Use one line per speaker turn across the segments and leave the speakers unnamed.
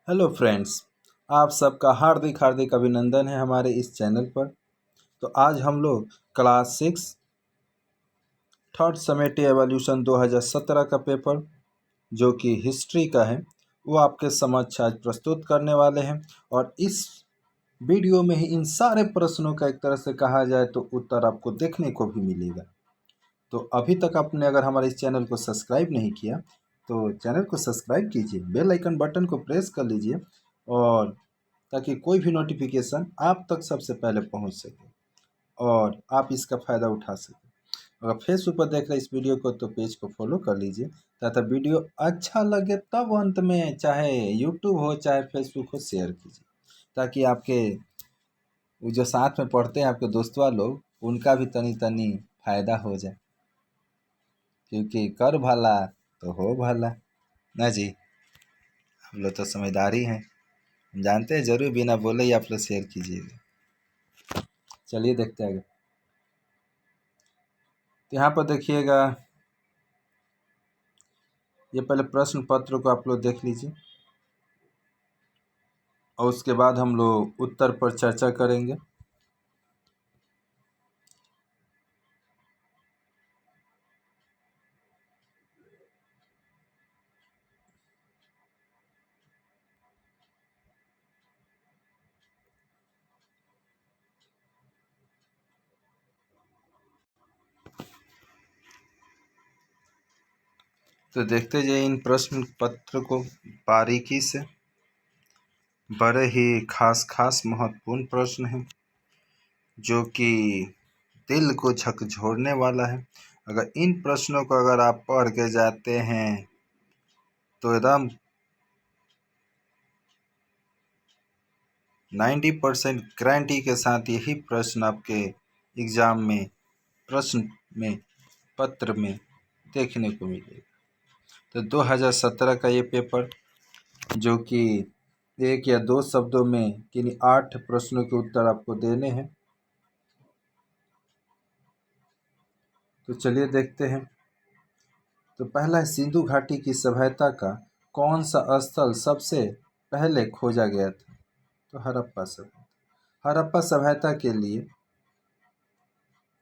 Hello friends, आप सबका हार्दिक हार्दिक अभिनंदन है हमारे इस चैनल पर। तो आज हम लोग क्लास 6 थर्ड समेटिव एवोल्यूशन 2017 का पेपर जो कि हिस्ट्री का है वो आपके समक्ष आज प्रस्तुत करने वाले हैं। और इस वीडियो में ही इन सारे प्रश्नों का एक तरह से कहा जाए तो उत्तर आपको देखने को भी मिलेगा। तो अभी तक आपने अगर हमारे इस चैनल को सब्सक्राइब नहीं किया तो चैनल को सब्सक्राइब कीजिए, बेल आइकन बटन को प्रेस कर लीजिए और ताकि कोई भी नोटिफिकेशन आप तक सबसे पहले पहुंच सके और आप इसका फ़ायदा उठा सकें। अगर फेसबुक पर देख रहे इस वीडियो को तो पेज को फॉलो कर लीजिए तथा वीडियो अच्छा लगे तब अंत में चाहे यूट्यूब हो चाहे फेसबुक हो शेयर कीजिए ताकि आपके वो जो साथ में पढ़ते हैं आपके दोस्तवा लोग उनका भी तनी तनी फायदा हो जाए, क्योंकि कर भला तो हो भला ना जी। हम लोग तो समझदार ही हैं, हम जानते हैं जरूर बिना बोले ही आप लोग शेयर कीजिएगा। चलिए देखते हैं आगे। तो यहाँ पर देखिएगा, ये पहले प्रश्न पत्र को आप लोग देख लीजिए और उसके बाद हम लोग उत्तर पर चर्चा करेंगे। तो देखते जाइए इन प्रश्न पत्र को बारीकी से। बड़े ही खास महत्वपूर्ण प्रश्न हैं जो कि दिल को झकझोरने वाला है। अगर इन प्रश्नों को अगर आप पढ़ के जाते हैं तो एकदम 90% गारंटी के साथ यही प्रश्न आपके एग्ज़ाम में प्रश्न में पत्र में देखने को मिलेगा। तो 2017 का ये पेपर जो कि एक या दो शब्दों में किन्हीं 8 प्रश्नों के उत्तर आपको देने हैं। तो चलिए देखते हैं। तो पहला है, सिंधु घाटी की सभ्यता का कौन सा स्थल सबसे पहले खोजा गया था? तो हड़प्पा सभ्यता। हड़प्पा सभ्यता के लिए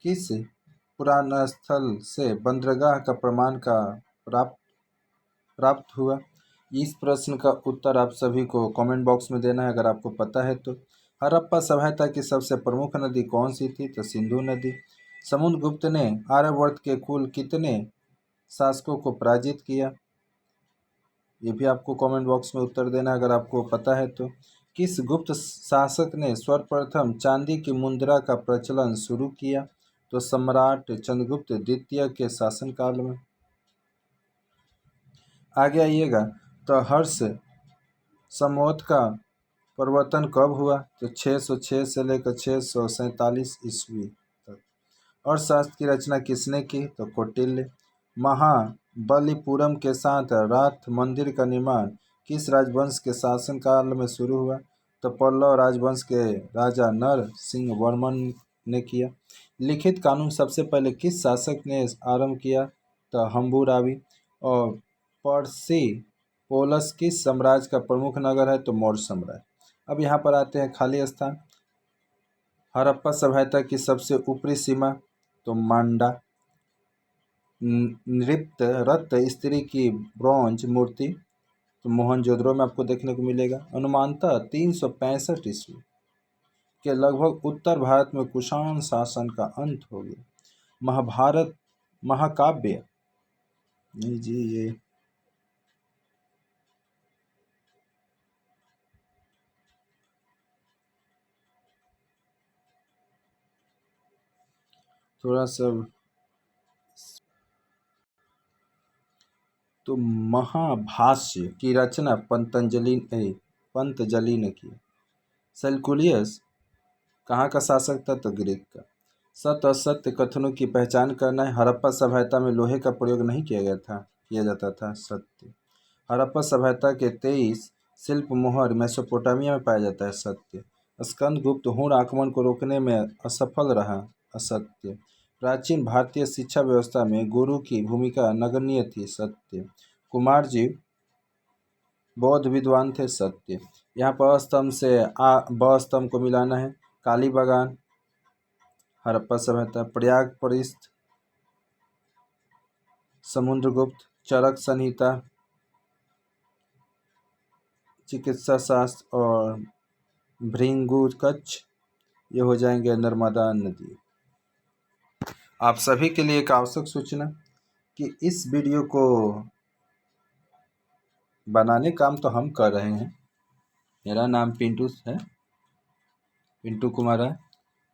किस पुराना स्थल से बंदरगाह का प्रमाण का प्राप्त हुआ? इस प्रश्न का उत्तर आप सभी को कमेंट बॉक्स में देना है अगर आपको पता है तो। हड़प्पा सभ्यता की सबसे प्रमुख नदी कौन सी थी? तो सिंधु नदी। समुद्रगुप्त ने आर्यवर्त के कुल कितने शासकों को पराजित किया? ये भी आपको कमेंट बॉक्स में उत्तर देना है अगर आपको पता है तो। किस गुप्त शासक ने सर्वप्रथम चांदी की मुद्रा का प्रचलन शुरू किया? तो सम्राट चंद्रगुप्त द्वितीय के शासनकाल में। आगे आइएगा, तो हर्ष संवत का प्रवर्तन कब हुआ? तो 606 से लेकर 647 ईस्वी तक। अर्थशास्त्र की रचना किसने की? तो कौटिल्य। महाबलीपुरम के साथ राथ मंदिर का निर्माण किस राजवंश के शासनकाल में शुरू हुआ? तो पल्लव राजवंश के राजा नर सिंह वर्मन ने किया। लिखित कानून सबसे पहले किस शासक ने आरंभ किया? तो हम्बुराबी। और पर्सी पोलस किस साम्राज्य का प्रमुख नगर है? तो मौर्य साम्राज्य। अब यहाँ पर आते हैं खाली स्थान। हड़प्पा सभ्यता की सबसे ऊपरी सीमा? तो मांडा। नृत्य रत स्त्री की ब्रॉन्ज मूर्ति? तो मोहनजोदड़ो में आपको देखने को मिलेगा। अनुमानतः 365 ईस्वी के लगभग उत्तर भारत में कुषाण शासन का अंत हो गया। महाभारत महाकाव्य, नहीं जी ये थोड़ा सा, तो महाभाष्य की रचना पंतजलि ने की। सेल्कुलियस कहाँ का शासक था? तो ग्रीक का। सत्य असत्य कथनों की पहचान करना है। हड़प्पा सभ्यता में लोहे का प्रयोग नहीं किया जाता था। सत्य। हड़प्पा सभ्यता के 23 शिल्प मोहर मेसोपोटामिया में पाया जाता है। सत्य। स्कंदगुप्त हुण आक्रमण को रोकने में असफल रहा। असत्य। प्राचीन भारतीय शिक्षा व्यवस्था में गुरु की भूमिका नगण्य थी। सत्य। कुमारजी बौद्ध विद्वान थे सत्य। यहाँ पर स्तंभ से ब स्तंभ को मिलाना है। काली बागान हड़प्पा सभ्यता। प्रयाग परिस्थ समुद्रगुप्त। चरक संहिता चिकित्सा शास्त्र और भृंगुकच्छ ये हो जाएंगे नर्मदा नदी। आप सभी के लिए एक आवश्यक सूचना कि इस वीडियो को बनाने काम तो हम कर रहे हैं, मेरा नाम पिंटू है, पिंटू कुमार है,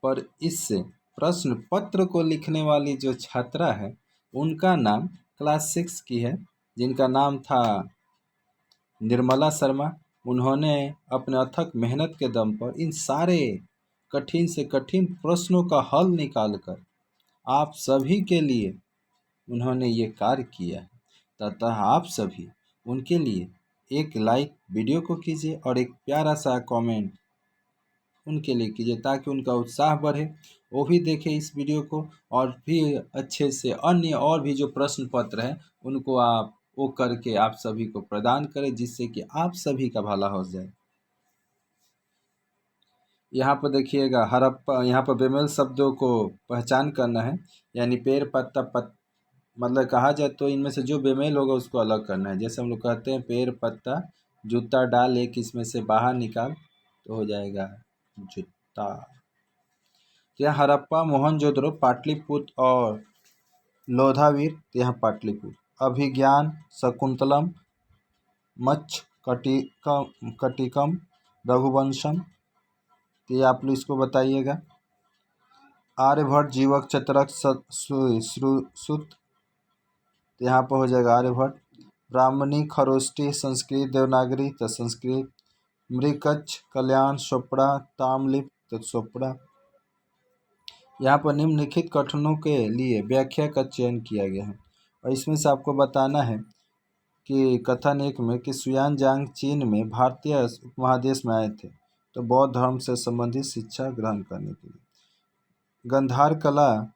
पर इससे प्रश्न पत्र को लिखने वाली जो छात्रा है उनका नाम क्लास 6 की है, जिनका नाम था निर्मला शर्मा। उन्होंने अपने अथक मेहनत के दम पर इन सारे कठिन से कठिन प्रश्नों का हल निकालकर आप सभी के लिए उन्होंने ये कार्य किया है। तथा आप सभी उनके लिए एक लाइक वीडियो को कीजिए और एक प्यारा सा कमेंट उनके लिए कीजिए, ताकि उनका उत्साह बढ़े, वो भी देखें इस वीडियो को और भी अच्छे से अन्य और भी जो प्रश्न पत्र हैं उनको आप वो करके आप सभी को प्रदान करें, जिससे कि आप सभी का भला हो जाए। यहाँ पर देखिएगा हड़प्पा, यहाँ पर बेमेल शब्दों को पहचान करना है, यानी पेड़ पत्ता मतलब कहा जाए तो इनमें से जो बेमेल होगा उसको अलग करना है। जैसे हम लोग कहते हैं पेड़ पत्ता जूता डाल, एक इसमें से बाहर निकाल तो हो जाएगा जूता। तो यहाँ हड़प्पा मोहनजोदड़ो पाटलिपुत्र और लोधावीर, तो यहाँ पाटलिपुत्र। अभिज्ञान शकुंतलम मच्छ कटिकम रघुवंशम, तो ये आप लोग इसको बताइएगा। आर्यभट्ट जीवक चतरक सुत, तो यहाँ पर हो जाएगा आर्यभट्ट। ब्राह्मणी खरोष्टी संस्कृत देवनागरी, तो संस्कृत। मृकच्छ कल्याण चोपड़ा ताम्रलिप्त, तो चोपड़ा। यहाँ पर निम्नलिखित कथनों के लिए व्याख्या का चयन किया गया है और इसमें से आपको बताना है कि कथन 1 में कि सुयानजांग चीन में भारतीय उपमहादेश में आए थे तो बौद्ध धर्म से संबंधित शिक्षा ग्रहण करने के लिए। गंधार कला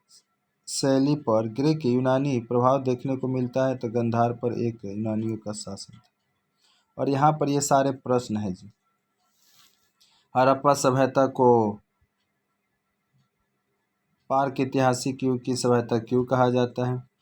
शैली पर ग्रीक यूनानी प्रभाव देखने को मिलता है, तो गंधार पर एक यूनानियों का शासन था। और यहाँ पर ये सारे प्रश्न हैं जी। हड़प्पा सभ्यता को पार्क ऐतिहासिक युग की सभ्यता क्यों कहा जाता है?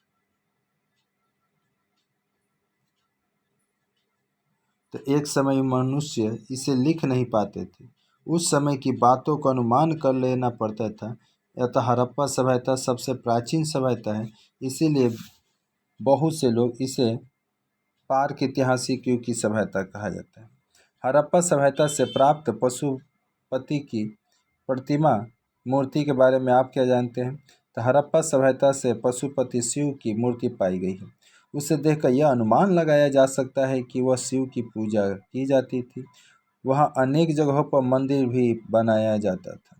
तो एक समय मनुष्य इसे लिख नहीं पाते थे, उस समय की बातों का अनुमान कर लेना पड़ता था। अतः हड़प्पा सभ्यता सबसे प्राचीन सभ्यता है, इसीलिए बहुत से लोग इसे पार्क ऐतिहासिक युग की सभ्यता कहा जाता है। हड़प्पा सभ्यता से प्राप्त पशुपति की प्रतिमा मूर्ति के बारे में आप क्या जानते हैं? तो हड़प्पा सभ्यता से पशुपति शिव की मूर्ति पाई गई है। उसे देखकर यह अनुमान लगाया जा सकता है कि वह शिव की पूजा की जाती थी। वहाँ अनेक जगहों पर मंदिर भी बनाया जाता था।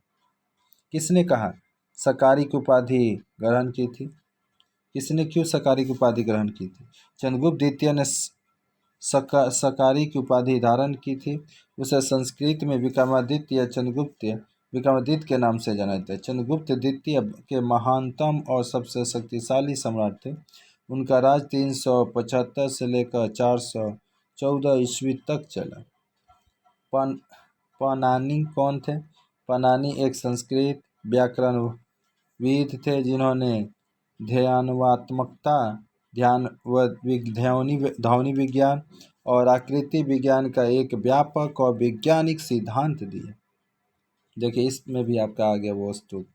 किसने कहा सकारी की उपाधि ग्रहण की थी? किसने क्यों सकारी की उपाधि ग्रहण की थी? चंद्रगुप्त द्वितीय ने सकारी की उपाधि धारण की थी। उसे संस्कृत में विक्रमादित्य या विक्रमादित्य के नाम से जाना जाता है। चंद्रगुप्त द्वितीय के महानतम और सबसे शक्तिशाली सम्राट थे। उनका राज 375 से लेकर 414 ईस्वी तक चला। पनानी कौन थे? पनानी एक संस्कृत व्याकरणविद थे जिन्होंने ध्यानवात्मकता, ध्वनि विज्ञान और आकृति विज्ञान का एक व्यापक और वैज्ञानिक सिद्धांत दिए। देखिए इसमें भी आपका आ गया वो स्तूप।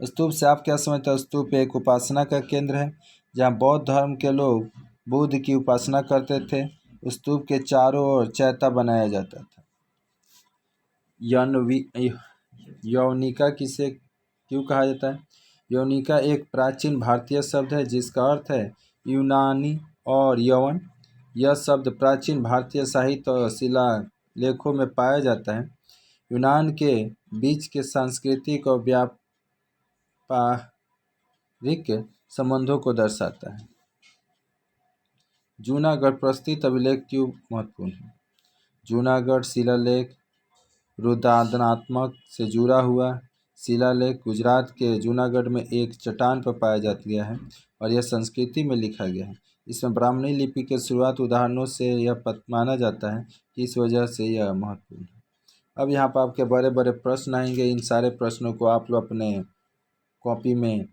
स्तूप से आप क्या समझते हैं? स्तूप एक उपासना का केंद्र है जहाँ बौद्ध धर्म के लोग बुद्ध की उपासना करते थे। स्तूप के चारों ओर चैता बनाया जाता था। यवनिका किसे क्यों कहा जाता है? यवनिका एक प्राचीन भारतीय शब्द है जिसका अर्थ है यूनानी और यवन। यह शब्द प्राचीन भारतीय साहित्य और शिलालेखों में पाया जाता है। यूनान के बीच के सांस्कृतिक और व्यापारिक संबंधों को दर्शाता है। जूनागढ़ प्रस्तुत अभिलेख क्यों महत्वपूर्ण है? जूनागढ़ शिलालेख रुद्रांतनात्मक से जुड़ा हुआ शिलालेख गुजरात के जूनागढ़ में एक चट्टान पर पाया जाता गया है और यह संस्कृति में लिखा गया है। इसमें ब्राह्मणी लिपि की शुरुआत उदाहरणों से यह माना जाता है कि इस वजह से यह महत्वपूर्ण है। अब यहाँ पर आपके बड़े बड़े प्रश्न आएंगे। इन सारे प्रश्नों को आप लोग अपने कॉपी में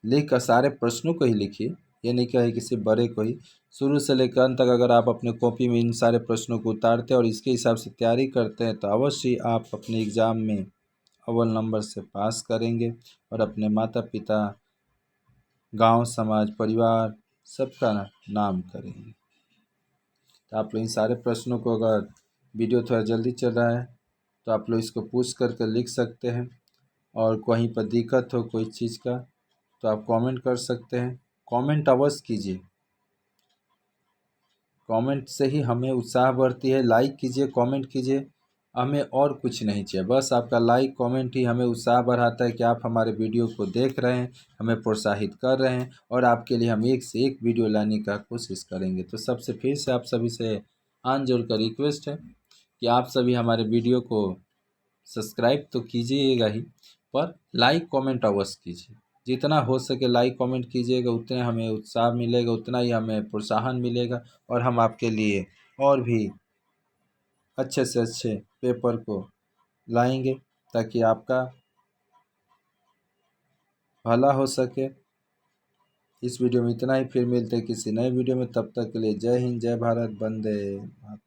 लिख कर सारे प्रश्नों को ही लिखिए, ये नहीं कहे किसी बड़े को ही। शुरू से लेकर अंत तक अगर आप अपने कॉपी में इन सारे प्रश्नों को उतारते हैं और इसके हिसाब से तैयारी करते हैं तो अवश्य आप अपने एग्ज़ाम में अव्वल नंबर से पास करेंगे और अपने माता पिता, गांव, समाज, परिवार सबका नाम करेंगे। तो आप लोग इन सारे प्रश्नों को, अगर वीडियो थोड़ा जल्दी चल रहा है तो आप लोग इसको पुश करके लिख सकते हैं, और कहीं पर दिक्कत हो कोई चीज़ का तो आप कमेंट कर सकते हैं। कमेंट अवश्य कीजिए, कमेंट से ही हमें उत्साह बढ़ती है। लाइक कीजिए, कमेंट कीजिए, हमें और कुछ नहीं चाहिए। बस आपका लाइक कमेंट ही हमें उत्साह बढ़ाता है कि आप हमारे वीडियो को देख रहे हैं, हमें प्रोत्साहित कर रहे हैं, और आपके लिए हम एक से एक वीडियो लाने का कोशिश करेंगे। तो सबसे फिर से आप सभी से हाथ जोड़कर रिक्वेस्ट है कि आप सभी हमारे वीडियो को सब्सक्राइब तो कीजिएगा ही, पर लाइक कमेंट अवश्य कीजिए। जितना हो सके लाइक कमेंट कीजिएगा, उतने हमें उत्साह मिलेगा, उतना ही हमें प्रोत्साहन मिलेगा, और हम आपके लिए और भी अच्छे से अच्छे पेपर को लाएंगे ताकि आपका भला हो सके। इस वीडियो में इतना ही, फिर मिलते हैं किसी नए वीडियो में। तब तक के लिए जय हिंद, जय भारत, वंदे मातरम।